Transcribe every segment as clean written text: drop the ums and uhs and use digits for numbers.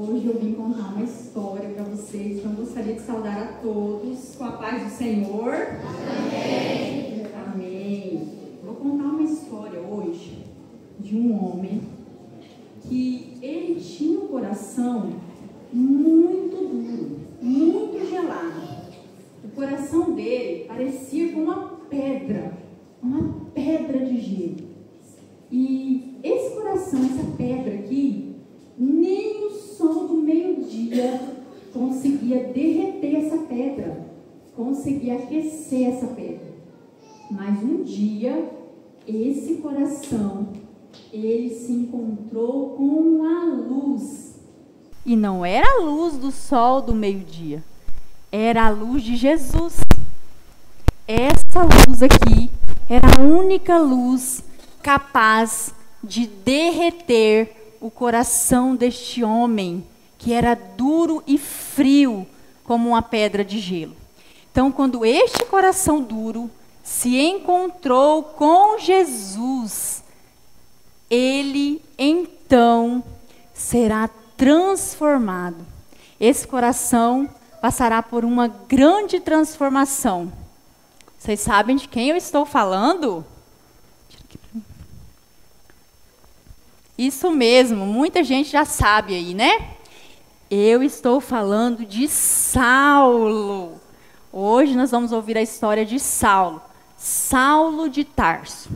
Hoje eu vim contar uma história para vocês, então gostaria de saudar a todos com a paz do Senhor. Amém. Amém. Vou contar uma história hoje de um homem que ele tinha um coração muito duro, muito gelado. O coração dele parecia com uma pedra de gelo. E esse coração, essa pedra aqui, nem o sol do meio-dia conseguia derreter essa pedra, conseguia aquecer essa pedra. Mas um dia, esse coração, ele se encontrou com a luz. E não era a luz do sol do meio-dia, era a luz de Jesus. Essa luz aqui era a única luz capaz de derreter o coração deste homem, que era duro e frio como uma pedra de gelo. Então, quando este coração duro se encontrou com Jesus, ele então será transformado. Esse coração passará por uma grande transformação. Vocês sabem de quem eu estou falando? Isso mesmo, muita gente já sabe aí, né? Eu estou falando de Saulo. Hoje nós vamos ouvir a história de Saulo. Saulo de Tarso.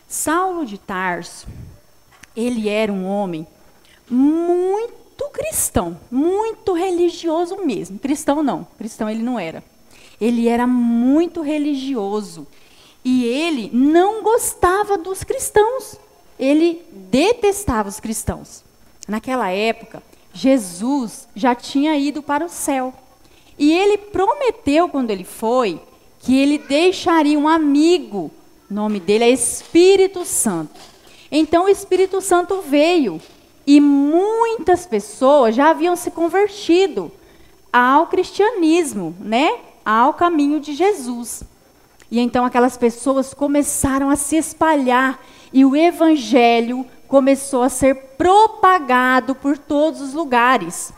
Saulo de Tarso, ele era um homem muito cristão, muito religioso mesmo. Cristão não, cristão ele não era. Ele era muito religioso. E ele não gostava dos cristãos. Ele detestava os cristãos. Naquela época, Jesus já tinha ido para o céu. E ele prometeu, quando ele foi, que ele deixaria um amigo. O nome dele é Espírito Santo. Então o Espírito Santo veio. E muitas pessoas já haviam se convertido ao cristianismo, né? Ao caminho de Jesus. E então aquelas pessoas começaram a se espalhar. E o evangelho começou a ser propagado por todos os lugares.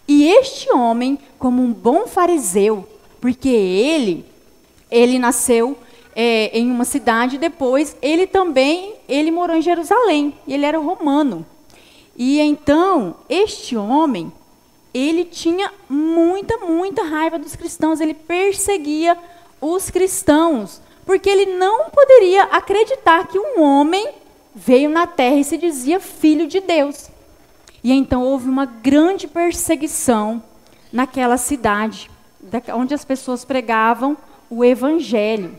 E este homem, como um bom fariseu, porque ele nasceu em uma cidade, depois ele morou em Jerusalém, ele era romano. E então, este homem, ele tinha muita raiva dos cristãos, ele perseguia os cristãos, porque ele não poderia acreditar que um homem veio na terra e se dizia filho de Deus. E então houve uma grande perseguição naquela cidade, onde as pessoas pregavam o evangelho.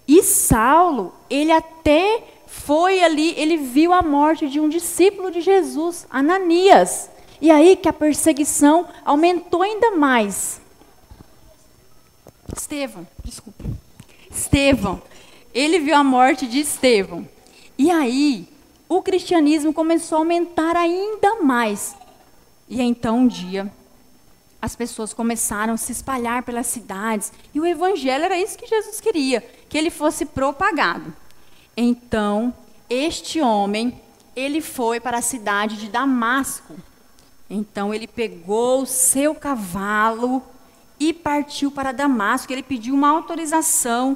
E Saulo, ele até foi ali, ele viu a morte de um discípulo de Jesus, Ananias. E aí que a perseguição aumentou ainda mais. Estevão, ele viu a morte de Estevão. E aí, o cristianismo começou a aumentar ainda mais. E então, um dia, as pessoas começaram a se espalhar pelas cidades. E o evangelho era isso que Jesus queria, que ele fosse propagado. Então, este homem, ele foi para a cidade de Damasco. Então, ele pegou o seu cavalo e partiu para Damasco. Ele pediu uma autorização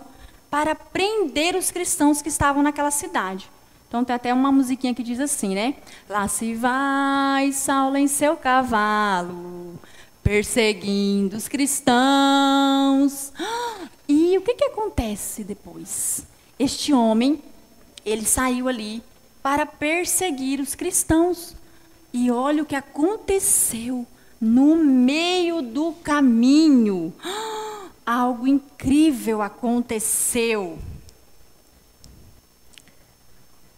para prender os cristãos que estavam naquela cidade. Então tem até uma musiquinha que diz assim, né? Lá se vai Saulo em seu cavalo, perseguindo os cristãos. E o que acontece depois? Este homem, ele saiu ali para perseguir os cristãos. E olha o que aconteceu. No meio do caminho, algo incrível aconteceu.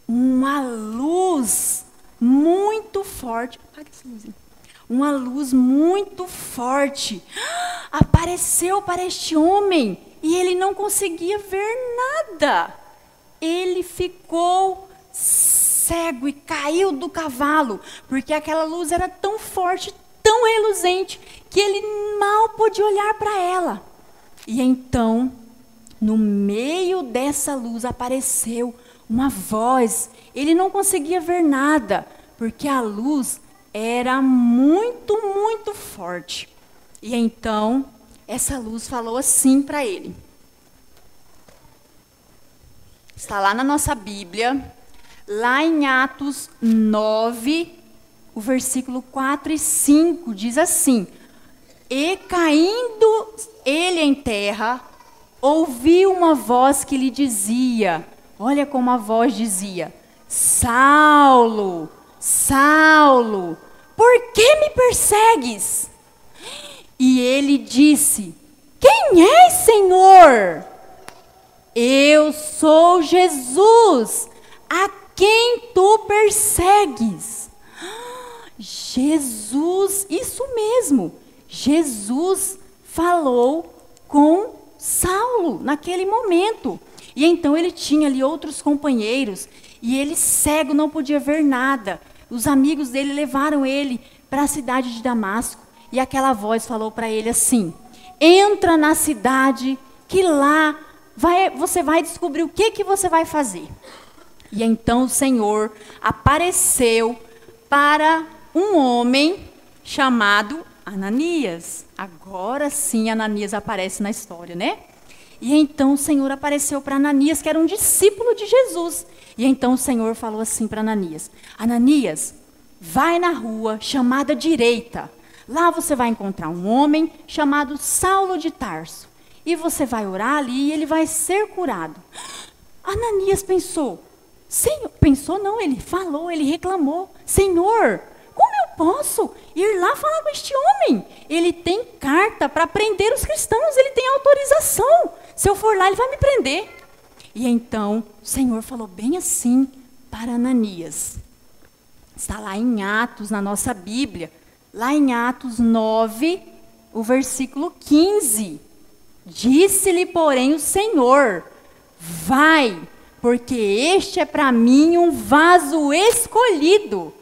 Uma luz muito forte, apaga essa luzinha. Uma luz muito forte apareceu para este homem e ele não conseguia ver nada. Ele ficou cego e caiu do cavalo, porque aquela luz era tão forte, tão reluzente, que ele mal podia olhar para ela. E então, no meio dessa luz apareceu uma voz. Ele não conseguia ver nada, porque a luz era muito, muito forte. E então, essa luz falou assim para ele. Está lá na nossa Bíblia, lá em Atos 9, o versículo 4 e 5, diz assim: E caindo ele em terra, ouviu uma voz que lhe dizia, olha como a voz dizia: Saulo, Saulo, por que me persegues? E ele disse: Quem és, Senhor? Eu sou Jesus, a quem tu persegues. Jesus, isso mesmo, Jesus falou com Saulo naquele momento. E então ele tinha ali outros companheiros, e ele cego, não podia ver nada. Os amigos dele levaram ele para a cidade de Damasco, e aquela voz falou para ele assim: entra na cidade, que lá você vai descobrir o que você vai fazer. E então o Senhor apareceu para um homem chamado Ananias. Agora sim Ananias aparece na história, né? E então o Senhor apareceu para Ananias, que era um discípulo de Jesus. E então o Senhor falou assim para Ananias: Ananias, vai na rua chamada Direita. Lá você vai encontrar um homem chamado Saulo de Tarso. E você vai orar ali e ele vai ser curado. Ananias pensou. Senhor, pensou não, ele falou, ele reclamou. Senhor, como eu posso ir lá falar com este homem? Ele tem carta para prender os cristãos, ele tem autorização. Se eu for lá, ele vai me prender. E então o Senhor falou bem assim para Ananias. Está lá em Atos, na nossa Bíblia. Lá em Atos 9, o versículo 15. Disse-lhe, porém, o Senhor: vai, porque este é para mim um vaso escolhido,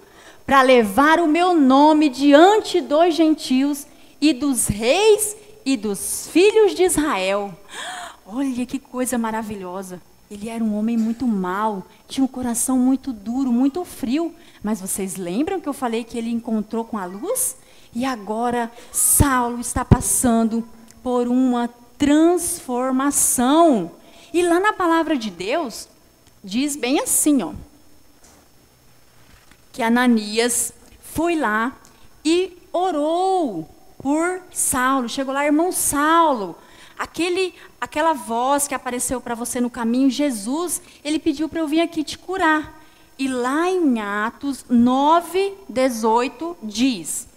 para levar o meu nome diante dos gentios e dos reis e dos filhos de Israel. Olha que coisa maravilhosa. Ele era um homem muito mau, tinha um coração muito duro, muito frio. Mas vocês lembram que eu falei que ele encontrou com a luz? E agora Saulo está passando por uma transformação. E lá na palavra de Deus, diz bem assim, ó, que Ananias foi lá e orou por Saulo. Chegou lá, irmão Saulo, aquela voz que apareceu para você no caminho, Jesus, ele pediu para eu vir aqui te curar. E lá em Atos 9, 18, diz: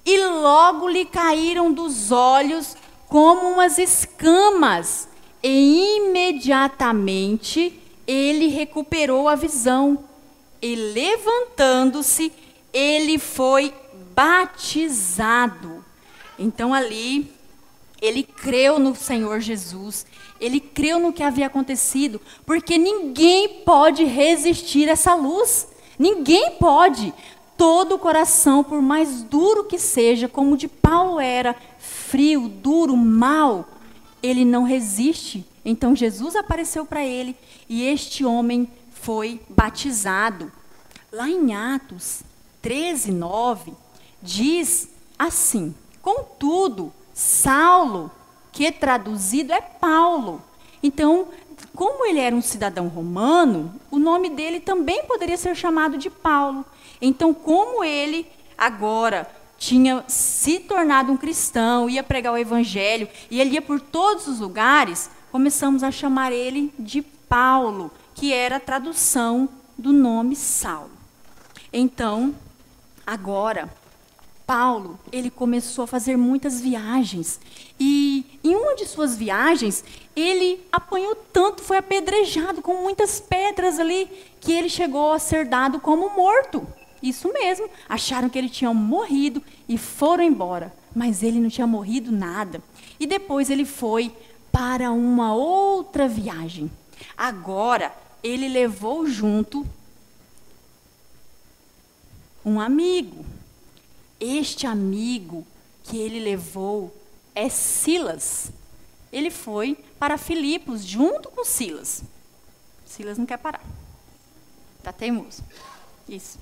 E logo lhe caíram dos olhos como umas escamas, e imediatamente ele recuperou a visão. E levantando-se, ele foi batizado. Então ali, ele creu no Senhor Jesus, ele creu no que havia acontecido, porque ninguém pode resistir a essa luz, ninguém pode. Todo o coração, por mais duro que seja, como o de Paulo era, frio, duro, mau, ele não resiste. Então Jesus apareceu para ele e este homem foi batizado. Lá em Atos 13, 9, diz assim: Contudo, Saulo, que traduzido é Paulo. Então, como ele era um cidadão romano, o nome dele também poderia ser chamado de Paulo. Então, como ele agora tinha se tornado um cristão, ia pregar o evangelho, e ele ia por todos os lugares, começamos a chamar ele de Paulo, que era a tradução do nome Saulo. Então, agora, Paulo, ele começou a fazer muitas viagens. E em uma de suas viagens, ele apanhou tanto, foi apedrejado com muitas pedras ali, que ele chegou a ser dado como morto. Isso mesmo, acharam que ele tinha morrido e foram embora. Mas ele não tinha morrido nada. E depois ele foi para uma outra viagem. Agora, ele levou junto um amigo. Este amigo que ele levou é Silas. Ele foi para Filipos junto com Silas. Silas não quer parar. Está teimoso. Isso.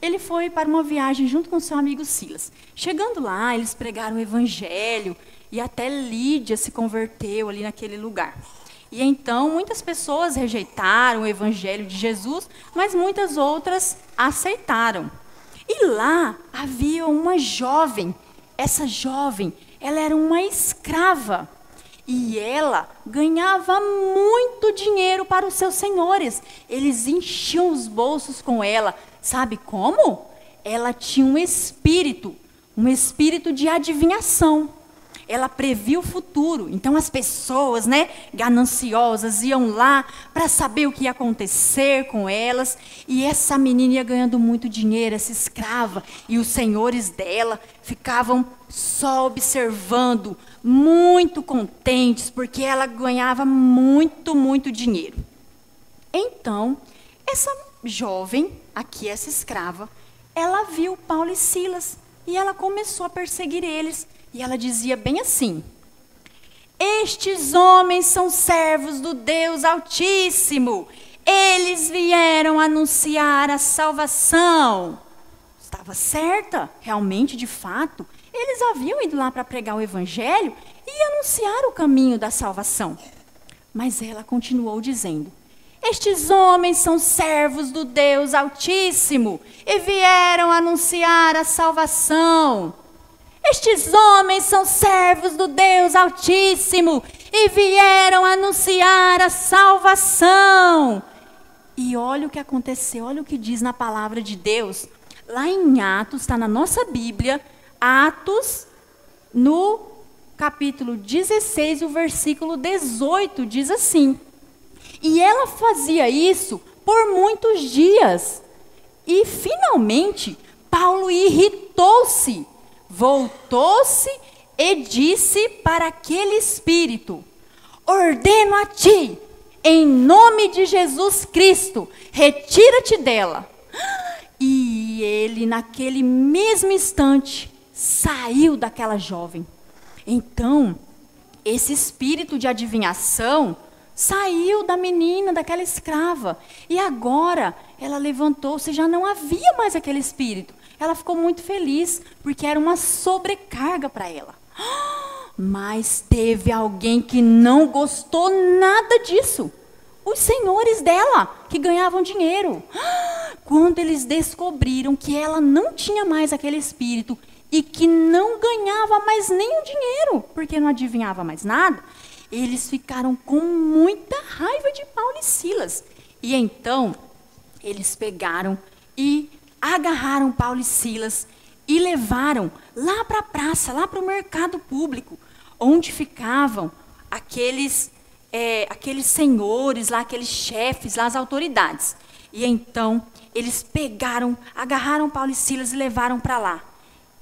ele foi para uma viagem junto com seu amigo Silas. Chegando lá, eles pregaram o evangelho e até Lídia se converteu ali naquele lugar. E então muitas pessoas rejeitaram o evangelho de Jesus, mas muitas outras aceitaram. E lá havia uma jovem. Essa jovem, ela era uma escrava. E ela ganhava muito dinheiro para os seus senhores. Eles enchiam os bolsos com ela. Sabe como? Ela tinha um espírito de adivinhação. Ela previa o futuro. Então as pessoas, gananciosas, iam lá para saber o que ia acontecer com elas. E essa menina ia ganhando muito dinheiro, essa escrava. E os senhores dela ficavam só observando, muito contentes, porque ela ganhava muito, muito dinheiro. Então, essa jovem, aqui essa escrava, ela viu Paulo e Silas e ela começou a perseguir eles. E ela dizia bem assim: estes homens são servos do Deus Altíssimo. Eles vieram anunciar a salvação. Estava certa, realmente, de fato. Eles haviam ido lá para pregar o evangelho e anunciar o caminho da salvação. Mas ela continuou dizendo: estes homens são servos do Deus Altíssimo e vieram anunciar a salvação. Estes homens são servos do Deus Altíssimo e vieram anunciar a salvação. E olha o que aconteceu, olha o que diz na palavra de Deus. Lá em Atos, está na nossa Bíblia, Atos, no capítulo 16, o versículo 18, diz assim: e ela fazia isso por muitos dias. E finalmente, Paulo irritou-se. Voltou-se e disse para aquele espírito: ordeno a ti, em nome de Jesus Cristo, retira-te dela. E ele, naquele mesmo instante, saiu daquela jovem. Então, esse espírito de adivinhação saiu da menina, daquela escrava. E agora, ela levantou-se, já não havia mais aquele espírito. Ela ficou muito feliz, porque era uma sobrecarga para ela. Mas teve alguém que não gostou nada disso. Os senhores dela, que ganhavam dinheiro. Quando eles descobriram que ela não tinha mais aquele espírito e que não ganhava mais nenhum dinheiro, porque não adivinhava mais nada, eles ficaram com muita raiva de Paulo e Silas. E então, eles pegaram e agarraram Paulo e Silas e levaram lá para a praça, lá para o mercado público, onde ficavam aqueles senhores lá, aqueles chefes lá, as autoridades. E então, eles pegaram, agarraram Paulo e Silas e levaram para lá.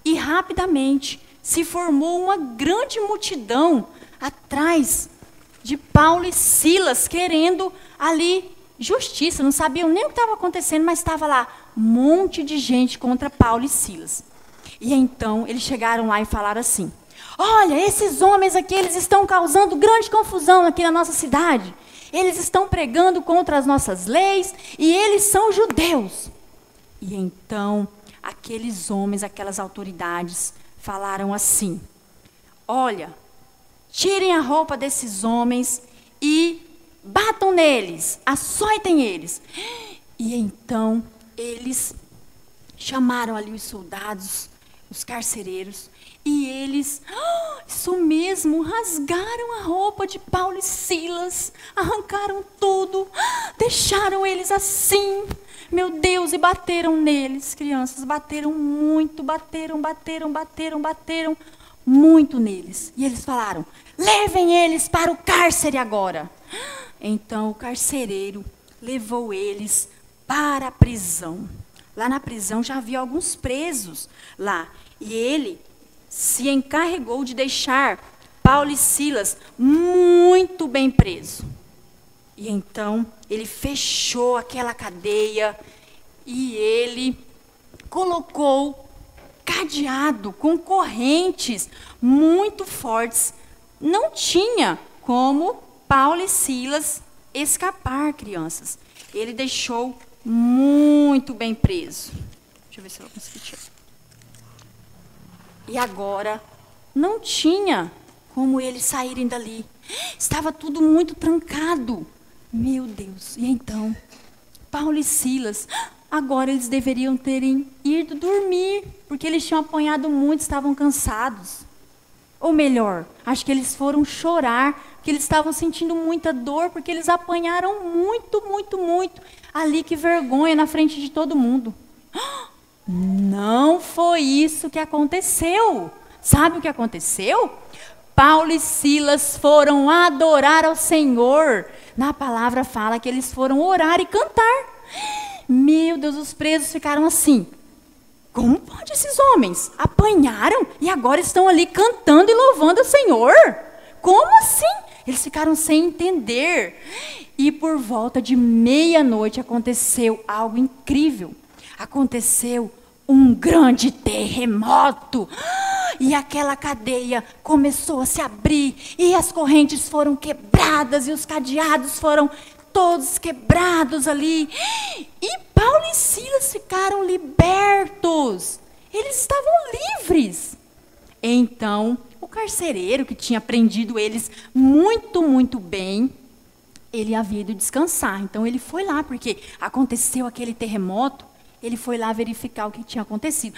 E rapidamente se formou uma grande multidão atrás de Paulo e Silas, querendo ali justiça. Não sabiam nem o que estava acontecendo, mas estava lá um monte de gente contra Paulo e Silas. E então eles chegaram lá e falaram assim: olha, esses homens aqui, eles estão causando grande confusão aqui na nossa cidade. Eles estão pregando contra as nossas leis e eles são judeus. E então aqueles homens, aquelas autoridades falaram assim: olha, tirem a roupa desses homens e batam neles, açoitem eles. E então eles chamaram ali os soldados, os carcereiros, e eles, isso mesmo, rasgaram a roupa de Paulo e Silas, arrancaram tudo, deixaram eles assim, meu Deus, e bateram neles, crianças, bateram muito, bateram muito neles. E eles falaram: levem eles para o cárcere agora. Então o carcereiro levou eles para a prisão. Lá na prisão já havia alguns presos lá. E ele se encarregou de deixar Paulo e Silas muito bem presos. E então ele fechou aquela cadeia e ele colocou cadeado com correntes muito fortes. Não tinha como Paulo e Silas escapar, crianças. Ele deixou muito bem preso. Deixa eu ver se eu consegui tirar. E agora, não tinha como eles saírem dali. Estava tudo muito trancado. Meu Deus. E então, Paulo e Silas, agora eles deveriam terem ido dormir, porque eles tinham apanhado muito, estavam cansados. Ou melhor, acho que eles foram chorar, porque eles estavam sentindo muita dor, porque eles apanharam muito, muito, muito. Ali, que vergonha, na frente de todo mundo. Não foi isso que aconteceu. Sabe o que aconteceu? Paulo e Silas foram adorar ao Senhor. Na palavra fala que eles foram orar e cantar. Meu Deus, os presos ficaram assim. Como pode esses homens? Apanharam e agora estão ali cantando e louvando o Senhor? Como assim? Eles ficaram sem entender. E por volta de meia-noite aconteceu algo incrível. Aconteceu um grande terremoto. E aquela cadeia começou a se abrir. E as correntes foram quebradas. E os cadeados foram todos quebrados ali. E Paulo e Silas ficaram libertos. Eles estavam livres. Então, o carcereiro que tinha prendido eles muito, muito bem, ele havia ido descansar. Então, ele foi lá, porque aconteceu aquele terremoto. Ele foi lá verificar o que tinha acontecido.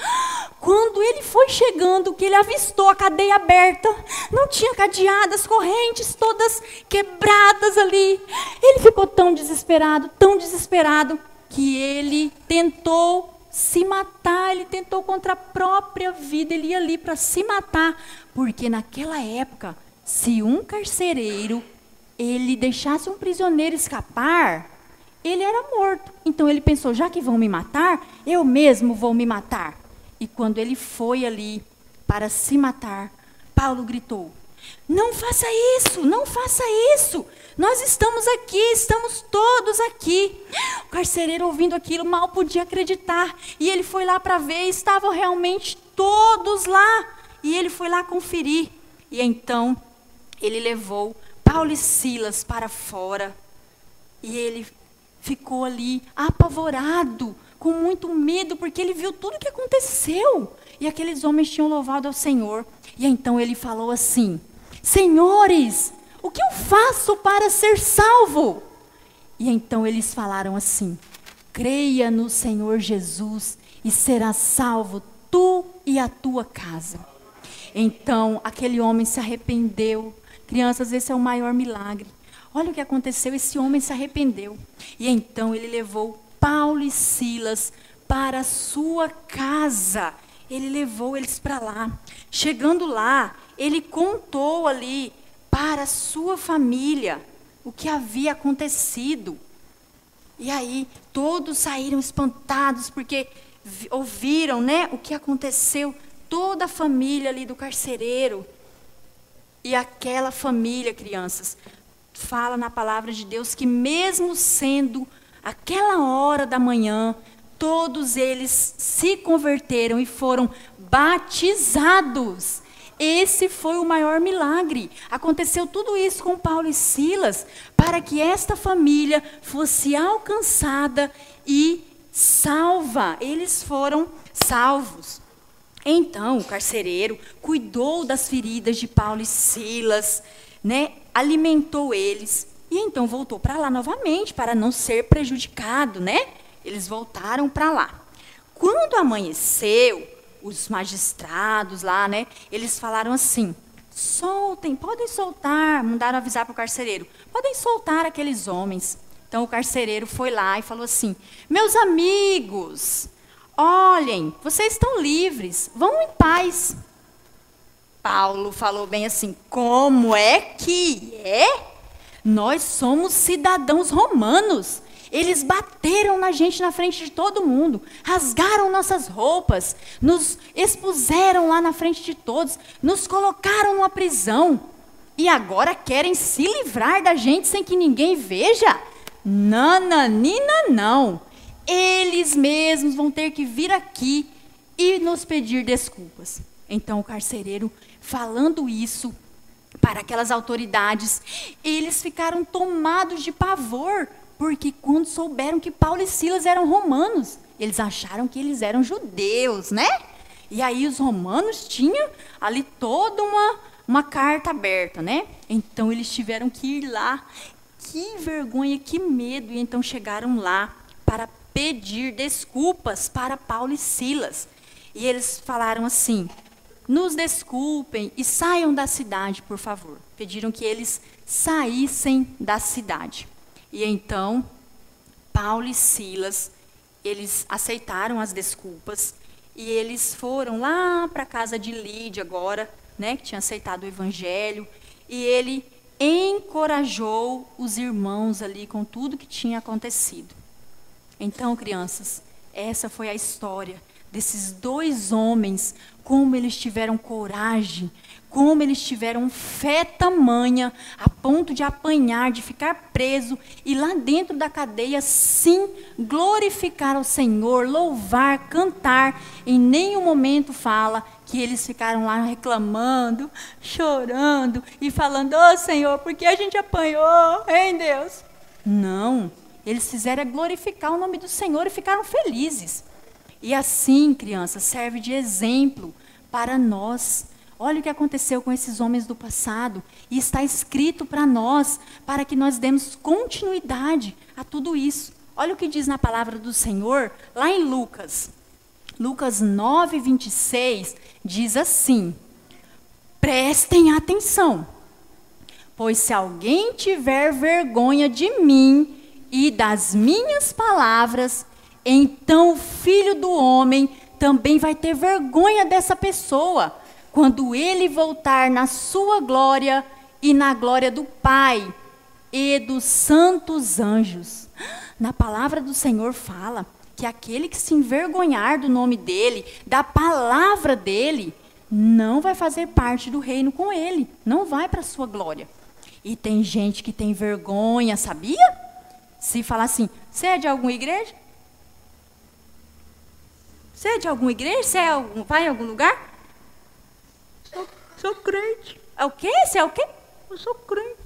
Quando ele foi chegando, que ele avistou a cadeia aberta, não tinha cadeado, as correntes todas quebradas ali. Ele ficou tão desesperado, que ele tentou se matar, ele tentou contra a própria vida, ele ia ali para se matar. Porque naquela época, se um carcereiro, ele deixasse um prisioneiro escapar, ele era morto. Então ele pensou, já que vão me matar, eu mesmo vou me matar. E quando ele foi ali para se matar, Paulo gritou, não faça isso, não faça isso. Nós estamos aqui, estamos todos aqui. O carcereiro, ouvindo aquilo, mal podia acreditar. E ele foi lá para ver, e estavam realmente todos lá. E ele foi lá conferir. E então, ele levou Paulo e Silas para fora. E ele ficou ali apavorado, com muito medo, porque ele viu tudo o que aconteceu. E aqueles homens tinham louvado ao Senhor. E então ele falou assim, senhores, o que eu faço para ser salvo? E então eles falaram assim, creia no Senhor Jesus e serás salvo tu e a tua casa. Então aquele homem se arrependeu. Crianças, esse é o maior milagre. Olha o que aconteceu, esse homem se arrependeu. E então ele levou Paulo e Silas para a sua casa. Ele levou eles para lá. Chegando lá, ele contou ali para a sua família o que havia acontecido. E aí todos saíram espantados porque ouviram, né, o que aconteceu. Toda a família ali do carcereiro. E aquela família, crianças, fala na palavra de Deus que mesmo sendo aquela hora da manhã, todos eles se converteram e foram batizados. Esse foi o maior milagre. Aconteceu tudo isso com Paulo e Silas, para que esta família fosse alcançada e salva. Eles foram salvos. Então, o carcereiro cuidou das feridas de Paulo e Silas, né? Alimentou eles e então voltou para lá novamente para não ser prejudicado, né? Eles voltaram para lá. Quando amanheceu, os magistrados lá, né? Eles falaram assim, soltem, podem soltar, mandaram avisar para o carcereiro, podem soltar aqueles homens. Então o carcereiro foi lá e falou assim, meus amigos, olhem, vocês estão livres, vão em paz. Paulo falou bem assim, como é que é? Nós somos cidadãos romanos. Eles bateram na gente na frente de todo mundo, rasgaram nossas roupas, nos expuseram lá na frente de todos, nos colocaram numa prisão. E agora querem se livrar da gente sem que ninguém veja? Nananina não. Eles mesmos vão ter que vir aqui e nos pedir desculpas. Então o carcereiro, falando isso para aquelas autoridades, eles ficaram tomados de pavor, Porque quando souberam que Paulo e Silas eram romanos, eles acharam que eles eram judeus, né? E aí os romanos tinham ali toda uma carta aberta, né? Então eles tiveram que ir lá. Que vergonha, que medo. E então chegaram lá para pedir desculpas para Paulo e Silas. E eles falaram assim: nos desculpem e saiam da cidade, por favor. Pediram que eles saíssem da cidade. E então, Paulo e Silas, eles aceitaram as desculpas e eles foram lá para a casa de Lídia agora, né, que tinha aceitado o evangelho, e ele encorajou os irmãos ali com tudo que tinha acontecido. Então, crianças, essa foi a história desses dois homens, como eles tiveram coragem, como eles tiveram fé tamanha, a ponto de apanhar, de ficar preso, e lá dentro da cadeia, sim, glorificar ao Senhor, louvar, cantar. Em nenhum momento fala que eles ficaram lá reclamando, chorando e falando: ô Senhor, por que a gente apanhou, hein, Deus? Não, eles fizeram glorificar o nome do Senhor e ficaram felizes. E assim, crianças, serve de exemplo para nós. Olha o que aconteceu com esses homens do passado. E está escrito para nós, para que nós demos continuidade a tudo isso. Olha o que diz na palavra do Senhor, lá em Lucas. Lucas 9, 26, diz assim: prestem atenção, pois se alguém tiver vergonha de mim e das minhas palavras, então o Filho do Homem também vai ter vergonha dessa pessoa, quando ele voltar na sua glória e na glória do Pai e dos santos anjos. Na palavra do Senhor fala que aquele que se envergonhar do nome dele, da palavra dele, não vai fazer parte do reino com ele, não vai para a sua glória. E tem gente que tem vergonha, sabia? Se falar assim: você é de alguma igreja? Você é de alguma igreja? Você vai em algum lugar? Sou crente. É o quê? Você é o quê? Eu sou crente.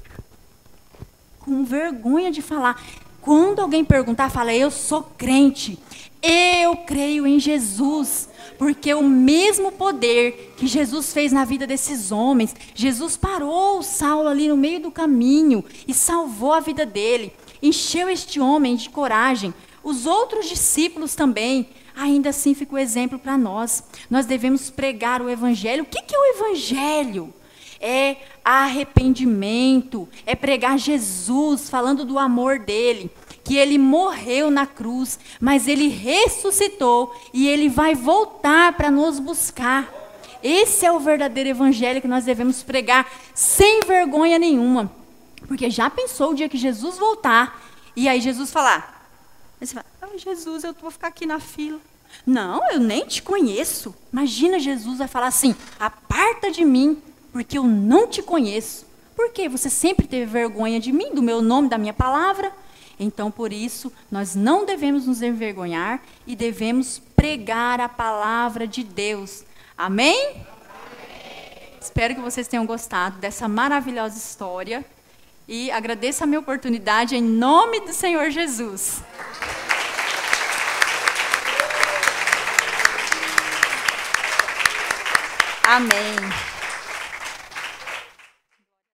Com vergonha de falar. Quando alguém perguntar, fala: eu sou crente. Eu creio em Jesus. Porque o mesmo poder que Jesus fez na vida desses homens, Jesus parou o Saulo ali no meio do caminho e salvou a vida dele. Encheu este homem de coragem. Os outros discípulos também. Ainda assim fica o exemplo para nós. Nós devemos pregar o evangelho. O que é o evangelho? É arrependimento, é pregar Jesus, falando do amor dele, que ele morreu na cruz, mas ele ressuscitou e ele vai voltar para nos buscar. Esse é o verdadeiro evangelho que nós devemos pregar sem vergonha nenhuma. Porque já pensou o dia que Jesus voltar e aí Jesus falar: você fala: Jesus, eu vou ficar aqui na fila. Não, eu nem te conheço. Imagina, Jesus vai falar assim: aparta de mim, porque eu não te conheço. Por quê? Você sempre teve vergonha de mim, do meu nome, da minha palavra. Então, por isso, nós não devemos nos envergonhar e devemos pregar a palavra de Deus. Amém? Amém. Espero que vocês tenham gostado dessa maravilhosa história. E agradeço a minha oportunidade em nome do Senhor Jesus. Amém.